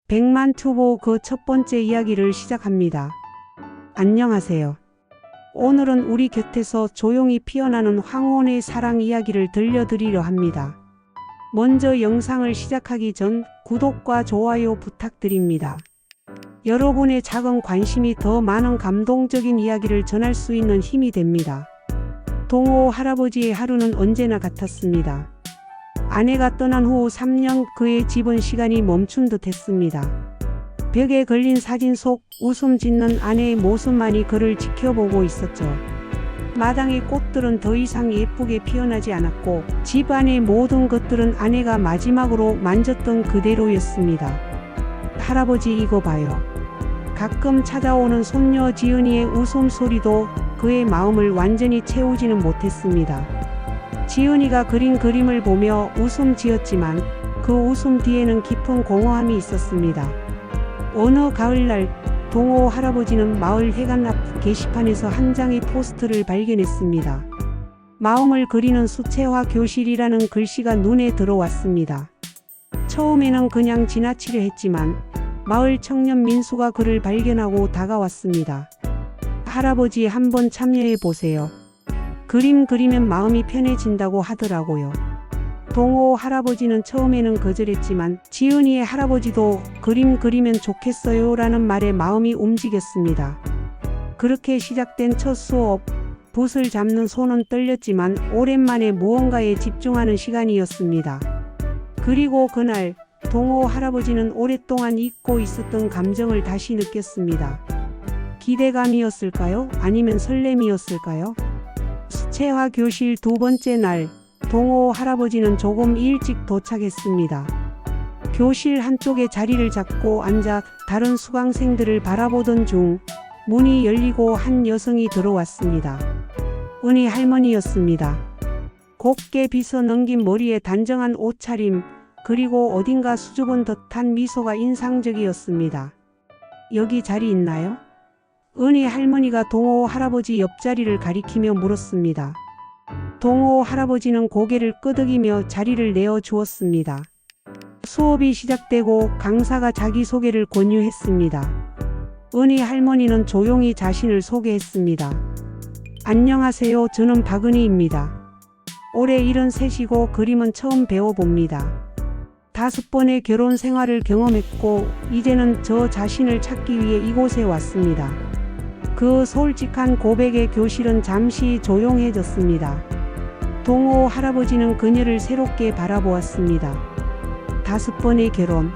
백만투보 그 첫 번째 이야기를 시작합니다. 안녕하세요. 오늘은 우리 곁에서 조용히 피어나는 황혼의 사랑 이야기를 들려드리려 합니다. 먼저 영상을 시작하기 전 구독과 좋아요 부탁드립니다. 여러분의 작은 관심이 더 많은 감동적인 이야기를 전할 수 있는 힘이 됩니다. 동호 할아버지의 하루는 언제나 같았습니다. 아내가 떠난 후 3년 그의 집은 시간이 멈춘 듯 했습니다. 벽에 걸린 사진 속 웃음 짓는 아내의 모습만이 그를 지켜보고 있었죠. 마당의 꽃들은 더 이상 예쁘게 피어나지 않았고 집 안의 모든 것들은 아내가 마지막으로 만졌던 그대로였습니다. 할아버지 이거 봐요. 가끔 찾아오는 손녀 지은이의 웃음소리도 그의 마음을 완전히 채우지는 못했습니다. 지은이가 그린 그림을 보며 웃음 지었지만 그 웃음 뒤에는 깊은 공허함이 있었습니다. 어느 가을날 동호 할아버지는 마을 해관 앞 게시판에서 한 장의 포스트를 발견했습니다. 마음을 그리는 수채화 교실이라는 글씨가 눈에 들어왔습니다. 처음에는 그냥 지나치려 했지만 마을 청년 민수가 그를 발견하고 다가왔습니다. 할아버지 한번 참여해 보세요. 그림 그리면 마음이 편해진다고 하더라고요. 동호 할아버지는 처음에는 거절했지만 지은이의 할아버지도 그림 그리면 좋겠어요 라는 말에 마음이 움직였습니다. 그렇게 시작된 첫 수업, 붓을 잡는 손은 떨렸지만 오랜만에 무언가에 집중하는 시간이었습니다. 그리고 그날 동호 할아버지는 오랫동안 잊고 있었던 감정을 다시 느꼈습니다. 기대감이었을까요? 아니면 설렘이었을까요? 수채화 교실 두 번째 날, 동호 할아버지는 조금 일찍 도착했습니다. 교실 한쪽에 자리를 잡고 앉아 다른 수강생들을 바라보던 중 문이 열리고 한 여성이 들어왔습니다. 은희 할머니였습니다. 곱게 빗어 넘긴 머리에 단정한 옷차림, 그리고 어딘가 수줍은 듯한 미소가 인상적이었습니다. 여기 자리 있나요? 은희 할머니가 동호 할아버지 옆자리를 가리키며 물었습니다. 동호 할아버지는 고개를 끄덕이며 자리를 내어 주었습니다. 수업이 시작되고 강사가 자기소개를 권유했습니다. 은희 할머니는 조용히 자신을 소개했습니다. 안녕하세요. 저는 박은희입니다. 올해 73이고 그림은 처음 배워봅니다. 5번의 결혼 생활을 경험했고 이제는 저 자신을 찾기 위해 이곳에 왔습니다. 그 솔직한 고백에 교실은 잠시 조용해졌습니다. 동호 할아버지는 그녀를 새롭게 바라보았습니다. 5번의 결혼.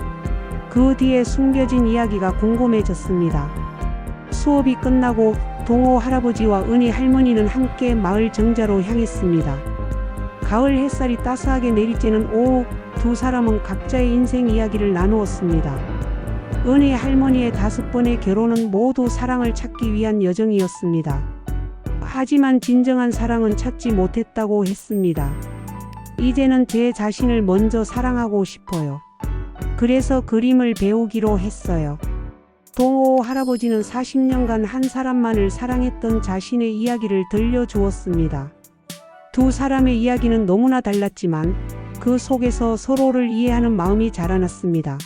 그 뒤에 숨겨진 이야기가 궁금해졌습니다. 수업이 끝나고 동호 할아버지와 은희 할머니는 함께 마을 정자로 향했습니다. 가을 햇살이 따스하게 내리쬐는 오후 두 사람은 각자의 인생 이야기를 나누었습니다. 은희 할머니의 5번의 결혼은 모두 사랑을 찾기 위한 여정이었습니다. 하지만 진정한 사랑은 찾지 못했다고 했습니다. 이제는 제 자신을 먼저 사랑하고 싶어요. 그래서 그림을 배우기로 했어요. 동호 할아버지는 40년간 한 사람만을 사랑했던 자신의 이야기를 들려주었습니다. 두 사람의 이야기는 너무나 달랐지만 그 속에서 서로를 이해하는 마음이 자라났습니다.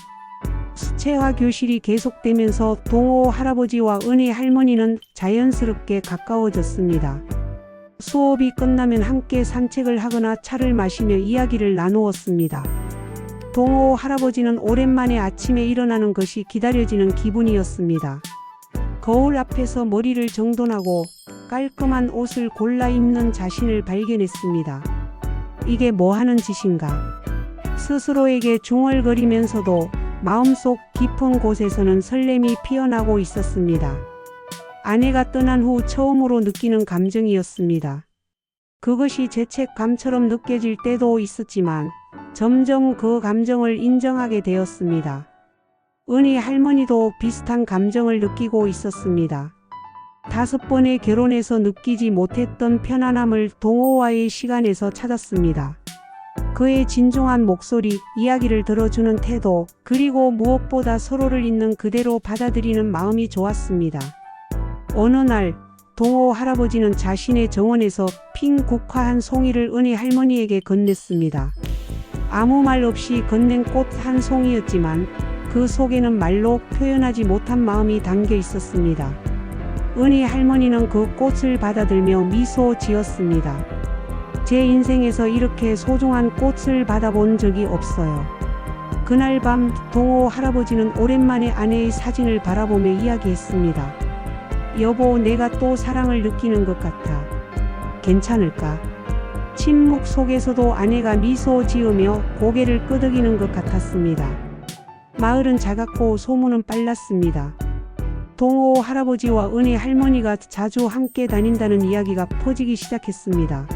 수채화 교실이 계속되면서 동호 할아버지와 은희 할머니는 자연스럽게 가까워졌습니다. 수업이 끝나면 함께 산책을 하거나 차를 마시며 이야기를 나누었습니다. 동호 할아버지는 오랜만에 아침에 일어나는 것이 기다려지는 기분이었습니다. 거울 앞에서 머리를 정돈하고 깔끔한 옷을 골라 입는 자신을 발견했습니다. 이게 뭐 하는 짓인가? 스스로에게 중얼거리면서도 마음속 깊은 곳에서는 설렘이 피어나고 있었습니다. 아내가 떠난 후 처음으로 느끼는 감정이었습니다. 그것이 죄책감처럼 느껴질 때도 있었지만 점점 그 감정을 인정하게 되었습니다. 은희 할머니도 비슷한 감정을 느끼고 있었습니다. 5번의 결혼에서 느끼지 못했던 편안함을 동호와의 시간에서 찾았습니다. 그의 진중한 목소리, 이야기를 들어주는 태도, 그리고 무엇보다 서로를 있는 그대로 받아들이는 마음이 좋았습니다. 어느 날 동호 할아버지는 자신의 정원에서 핀 국화 한 송이를 은희 할머니에게 건넸습니다. 아무 말 없이 건넨 꽃 한 송이였지만 그 그 속에는 말로 표현하지 못한 마음이 담겨 있었습니다. 은희 할머니는 그 꽃을 받아들며 미소 지었습니다. 제 인생에서 이렇게 소중한 꽃을 받아본 적이 없어요. 그날 밤 동호 할아버지는 오랜만에 아내의 사진을 바라보며 이야기했습니다. 여보, 내가 또 사랑을 느끼는 것 같아. 괜찮을까? 침묵 속에서도 아내가 미소 지으며 고개를 끄덕이는 것 같았습니다. 마을은 작았고 소문은 빨랐습니다. 동호 할아버지와 은희 할머니가 자주 함께 다닌다는 이야기가 퍼지기 시작했습니다.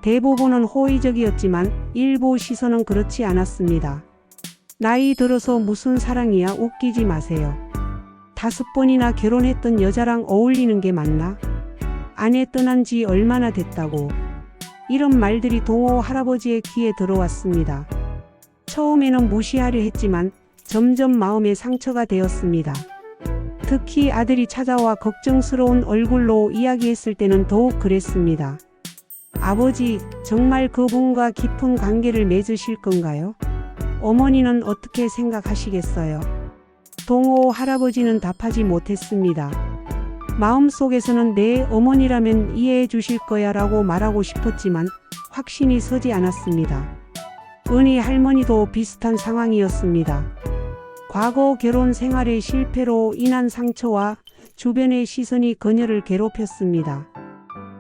대부분은 호의적이었지만 일부 시선은 그렇지 않았습니다. 나이 들어서 무슨 사랑이야, 웃기지 마세요. 5번이나 결혼했던 여자랑 어울리는 게 맞나? 아내 떠난 지 얼마나 됐다고. 이런 말들이 동호 할아버지의 귀에 들어왔습니다. 처음에는 무시하려 했지만 점점 마음에 상처가 되었습니다. 특히 아들이 찾아와 걱정스러운 얼굴로 이야기했을 때는 더욱 그랬습니다. 아버지, 정말 그분과 깊은 관계를 맺으실 건가요? 어머니는 어떻게 생각하시겠어요? 동호 할아버지는 답하지 못했습니다. 마음속에서는 내 어머니라면 이해해 주실 거야 라고 말하고 싶었지만 확신이 서지 않았습니다. 은희 할머니도 비슷한 상황이었습니다. 과거 결혼 생활의 실패로 인한 상처와 주변의 시선이 그녀를 괴롭혔습니다.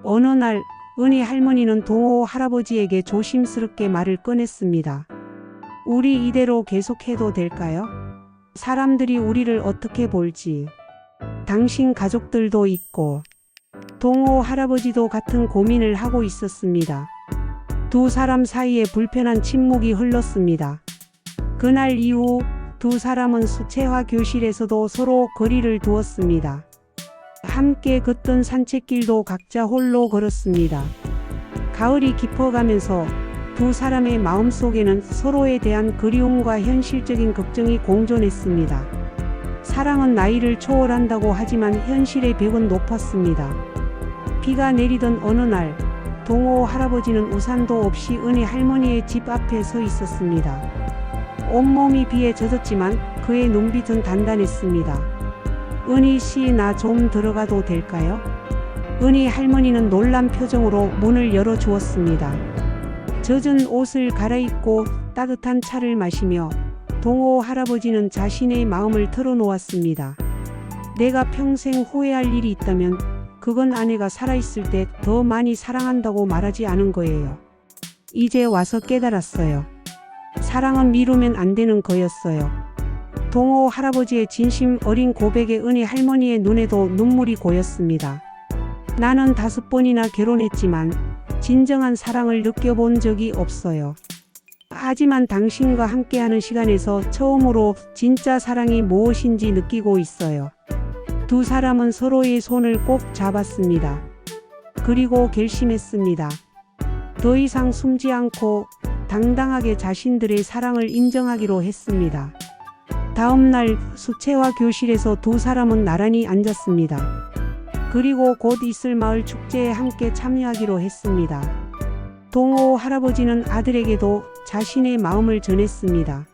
어느 날 은희 할머니는 동호 할아버지에게 조심스럽게 말을 꺼냈습니다. 우리 이대로 계속해도 될까요? 사람들이 우리를 어떻게 볼지. 당신 가족들도 있고. 동호 할아버지도 같은 고민을 하고 있었습니다. 두 사람 사이에 불편한 침묵이 흘렀습니다. 그날 이후 두 사람은 수채화 교실에서도 서로 거리를 두었습니다. 함께 걷던 산책길도 각자 홀로 걸었습니다. 가을이 깊어가면서 두 사람의 마음속에는 서로에 대한 그리움과 현실적인 걱정이 공존했습니다. 사랑은 나이를 초월한다고 하지만 현실의 벽은 높았습니다. 비가 내리던 어느 날 동호 할아버지는 우산도 없이 은희 할머니의 집 앞에 서 있었습니다. 온몸이 비에 젖었지만 그의 눈빛은 단단했습니다. 은희 씨, 나 좀 들어가도 될까요? 은희 할머니는 놀란 표정으로 문을 열어주었습니다. 젖은 옷을 갈아입고 따뜻한 차를 마시며 동호 할아버지는 자신의 마음을 털어놓았습니다. 내가 평생 후회할 일이 있다면 그건 아내가 살아있을 때 더 많이 사랑한다고 말하지 않은 거예요. 이제 와서 깨달았어요. 사랑은 미루면 안 되는 거였어요. 동호 할아버지의 진심 어린 고백에 은희 할머니의 눈에도 눈물이 고였습니다. 나는 5번이나 결혼했지만 진정한 사랑을 느껴본 적이 없어요. 하지만 당신과 함께하는 시간에서 처음으로 진짜 사랑이 무엇인지 느끼고 있어요. 두 사람은 서로의 손을 꼭 잡았습니다. 그리고 결심했습니다. 더 이상 숨지 않고 당당하게 자신들의 사랑을 인정하기로 했습니다. 다음 날 수채화 교실에서 두 사람은 나란히 앉았습니다. 그리고 곧 있을 마을 축제에 함께 참여하기로 했습니다. 동호 할아버지는 아들에게도 자신의 마음을 전했습니다.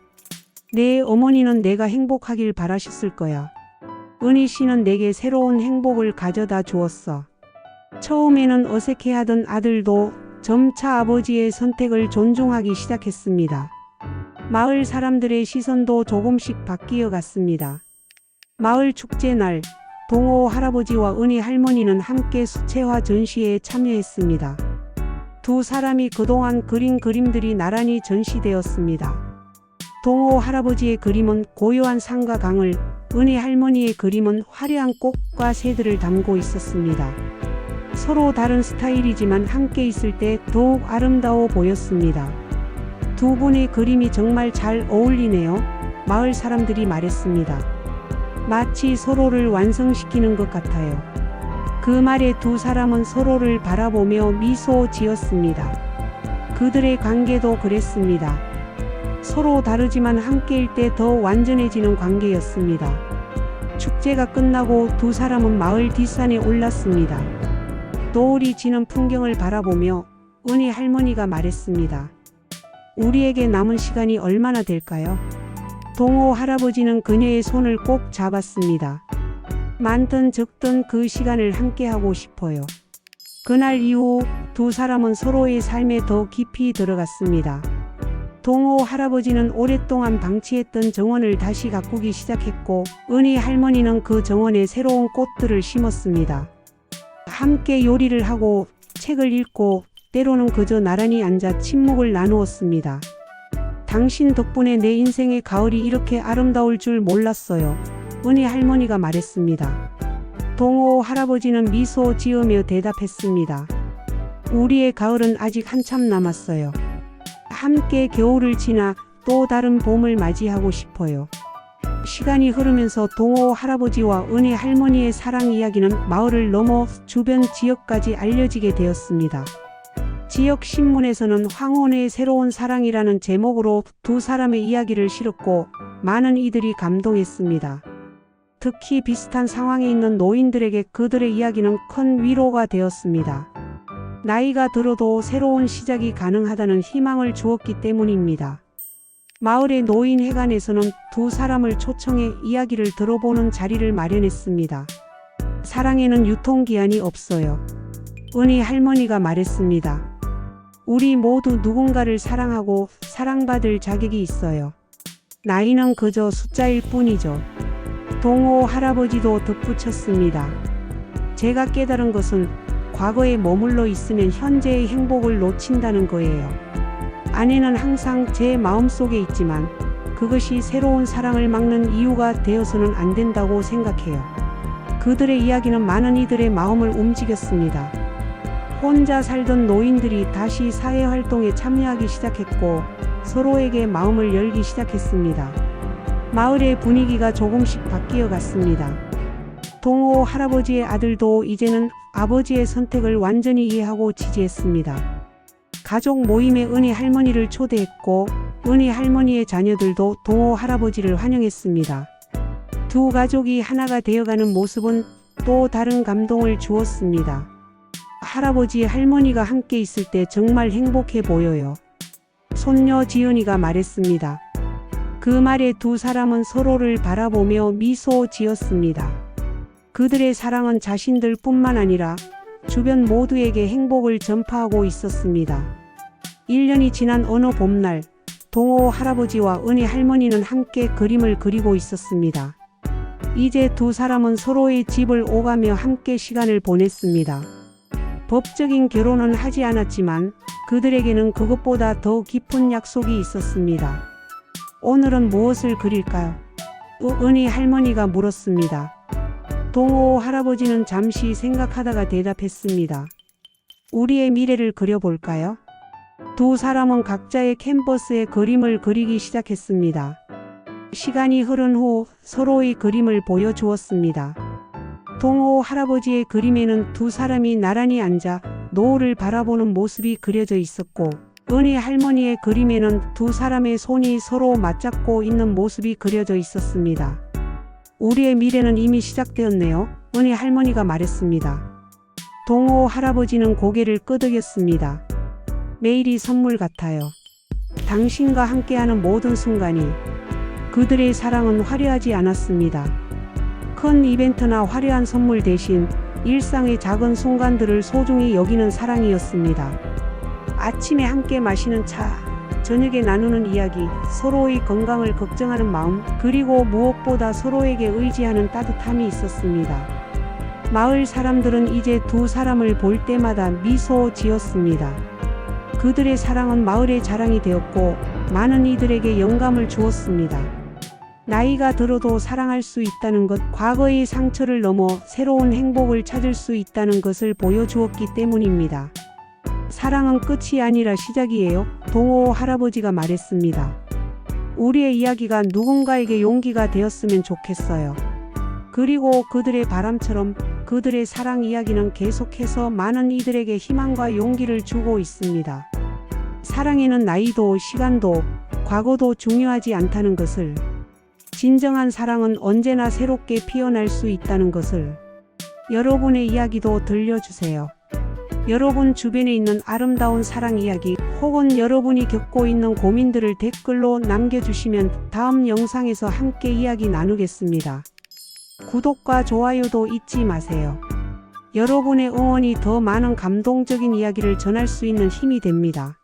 내 어머니는 내가 행복하길 바라셨을 거야. 은희 씨는 내게 새로운 행복을 가져다 주었어. 처음에는 어색해하던 아들도 점차 아버지의 선택을 존중하기 시작했습니다. 마을 사람들의 시선도 조금씩 바뀌어 갔습니다. 마을 축제 날 동호 할아버지와 은희 할머니는 함께 수채화 전시회에 참여했습니다. 두 사람이 그동안 그린 그림들이 나란히 전시되었습니다. 동호 할아버지의 그림은 고요한 산과 강을, 은희 할머니의 그림은 화려한 꽃과 새들을 담고 있었습니다. 서로 다른 스타일이지만 함께 있을 때 더욱 아름다워 보였습니다. 두 분의 그림이 정말 잘 어울리네요. 마을 사람들이 말했습니다. 마치 서로를 완성시키는 것 같아요. 그 말에 두 사람은 서로를 바라보며 미소 지었습니다. 그들의 관계도 그랬습니다. 서로 다르지만 함께일 때 더 완전해지는 관계였습니다. 축제가 끝나고 두 사람은 마을 뒷산에 올랐습니다. 노을이 지는 풍경을 바라보며 은희 할머니가 말했습니다. 우리에게 남은 시간이 얼마나 될까요? 동호 할아버지는 그녀의 손을 꼭 잡았습니다. 많든 적든 그 시간을 함께하고 싶어요. 그날 이후 두 사람은 서로의 삶에 더 깊이 들어갔습니다. 동호 할아버지는 오랫동안 방치했던 정원을 다시 가꾸기 시작했고, 은희 할머니는 그 정원에 새로운 꽃들을 심었습니다. 함께 요리를 하고 책을 읽고 때로는 그저 나란히 앉아 침묵을 나누었습니다. 당신 덕분에 내 인생의 가을이 이렇게 아름다울 줄 몰랐어요. 은희 할머니가 말했습니다. 동호 할아버지는 미소 지으며 대답했습니다. 우리의 가을은 아직 한참 남았어요. 함께 겨울을 지나 또 다른 봄을 맞이하고 싶어요. 시간이 흐르면서 동호 할아버지와 은희 할머니의 사랑 이야기는 마을을 넘어 주변 지역까지 알려지게 되었습니다. 지역 신문에서는 황혼의 새로운 사랑이라는 제목으로 두 사람의 이야기를 실었고, 많은 이들이 감동했습니다. 특히 비슷한 상황에 있는 노인들에게 그들의 이야기는 큰 위로가 되었습니다. 나이가 들어도 새로운 시작이 가능하다는 희망을 주었기 때문입니다. 마을의 노인회관에서는 두 사람을 초청해 이야기를 들어보는 자리를 마련했습니다. 사랑에는 유통기한이 없어요. 은희 할머니가 말했습니다. 우리 모두 누군가를 사랑하고 사랑받을 자격이 있어요. 나이는 그저 숫자일 뿐이죠. 동호 할아버지도 덧붙였습니다. 제가 깨달은 것은 과거에 머물러 있으면 현재의 행복을 놓친다는 거예요. 아내는 항상 제 마음속에 있지만 그것이 새로운 사랑을 막는 이유가 되어서는 안 된다고 생각해요. 그들의 이야기는 많은 이들의 마음을 움직였습니다. 혼자 살던 노인들이 다시 사회활동에 참여하기 시작했고, 서로에게 마음을 열기 시작했습니다. 마을의 분위기가 조금씩 바뀌어 갔습니다. 동호 할아버지의 아들도 이제는 아버지의 선택을 완전히 이해하고 지지했습니다. 가족 모임에 은희 할머니를 초대했고, 은희 할머니의 자녀들도 동호 할아버지를 환영했습니다. 두 가족이 하나가 되어가는 모습은 또 다른 감동을 주었습니다. 할아버지 할머니가 함께 있을 때 정말 행복해 보여요. 손녀 지은이가 말했습니다. 그 말에 두 사람은 서로를 바라보며 미소 지었습니다. 그들의 사랑은 자신들뿐만 아니라 주변 모두에게 행복을 전파하고 있었습니다. 1년이 지난 어느 봄날, 동호 할아버지와 은희 할머니는 함께 그림을 그리고 있었습니다. 이제 두 사람은 서로의 집을 오가며 함께 시간을 보냈습니다. 법적인 결혼은 하지 않았지만 그들에게는 그것보다 더 깊은 약속이 있었습니다. 오늘은 무엇을 그릴까요? 은희 할머니가 물었습니다. 동호 할아버지는 잠시 생각하다가 대답했습니다. 우리의 미래를 그려볼까요? 두 사람은 각자의 캔버스에 그림을 그리기 시작했습니다. 시간이 흐른 후 서로의 그림을 보여주었습니다. 동호 할아버지의 그림에는 두 사람이 나란히 앉아 노을을 바라보는 모습이 그려져 있었고, 은희 할머니의 그림에는 두 사람의 손이 서로 맞잡고 있는 모습이 그려져 있었습니다. 우리의 미래는 이미 시작되었네요. 은희 할머니가 말했습니다. 동호 할아버지는 고개를 끄덕였습니다. 매일이 선물 같아요. 당신과 함께하는 모든 순간이. 그들의 사랑은 화려하지 않았습니다. 큰 이벤트나 화려한 선물 대신 일상의 작은 순간들을 소중히 여기는 사랑이었습니다. 아침에 함께 마시는 차, 저녁에 나누는 이야기, 서로의 건강을 걱정하는 마음, 그리고 무엇보다 서로에게 의지하는 따뜻함이 있었습니다. 마을 사람들은 이제 두 사람을 볼 때마다 미소 지었습니다. 그들의 사랑은 마을의 자랑이 되었고, 많은 이들에게 영감을 주었습니다. 나이가 들어도 사랑할 수 있다는 것, 과거의 상처를 넘어 새로운 행복을 찾을 수 있다는 것을 보여주었기 때문입니다. 사랑은 끝이 아니라 시작이에요. 동호 할아버지가 말했습니다. 우리의 이야기가 누군가에게 용기가 되었으면 좋겠어요. 그리고 그들의 바람처럼 그들의 사랑 이야기는 계속해서 많은 이들에게 희망과 용기를 주고 있습니다. 사랑에는 나이도 시간도 과거도 중요하지 않다는 것을, 진정한 사랑은 언제나 새롭게 피어날 수 있다는 것을 여러분의 이야기도 들려주세요. 여러분 주변에 있는 아름다운 사랑 이야기 혹은 여러분이 겪고 있는 고민들을 댓글로 남겨주시면 다음 영상에서 함께 이야기 나누겠습니다. 구독과 좋아요도 잊지 마세요. 여러분의 응원이 더 많은 감동적인 이야기를 전할 수 있는 힘이 됩니다.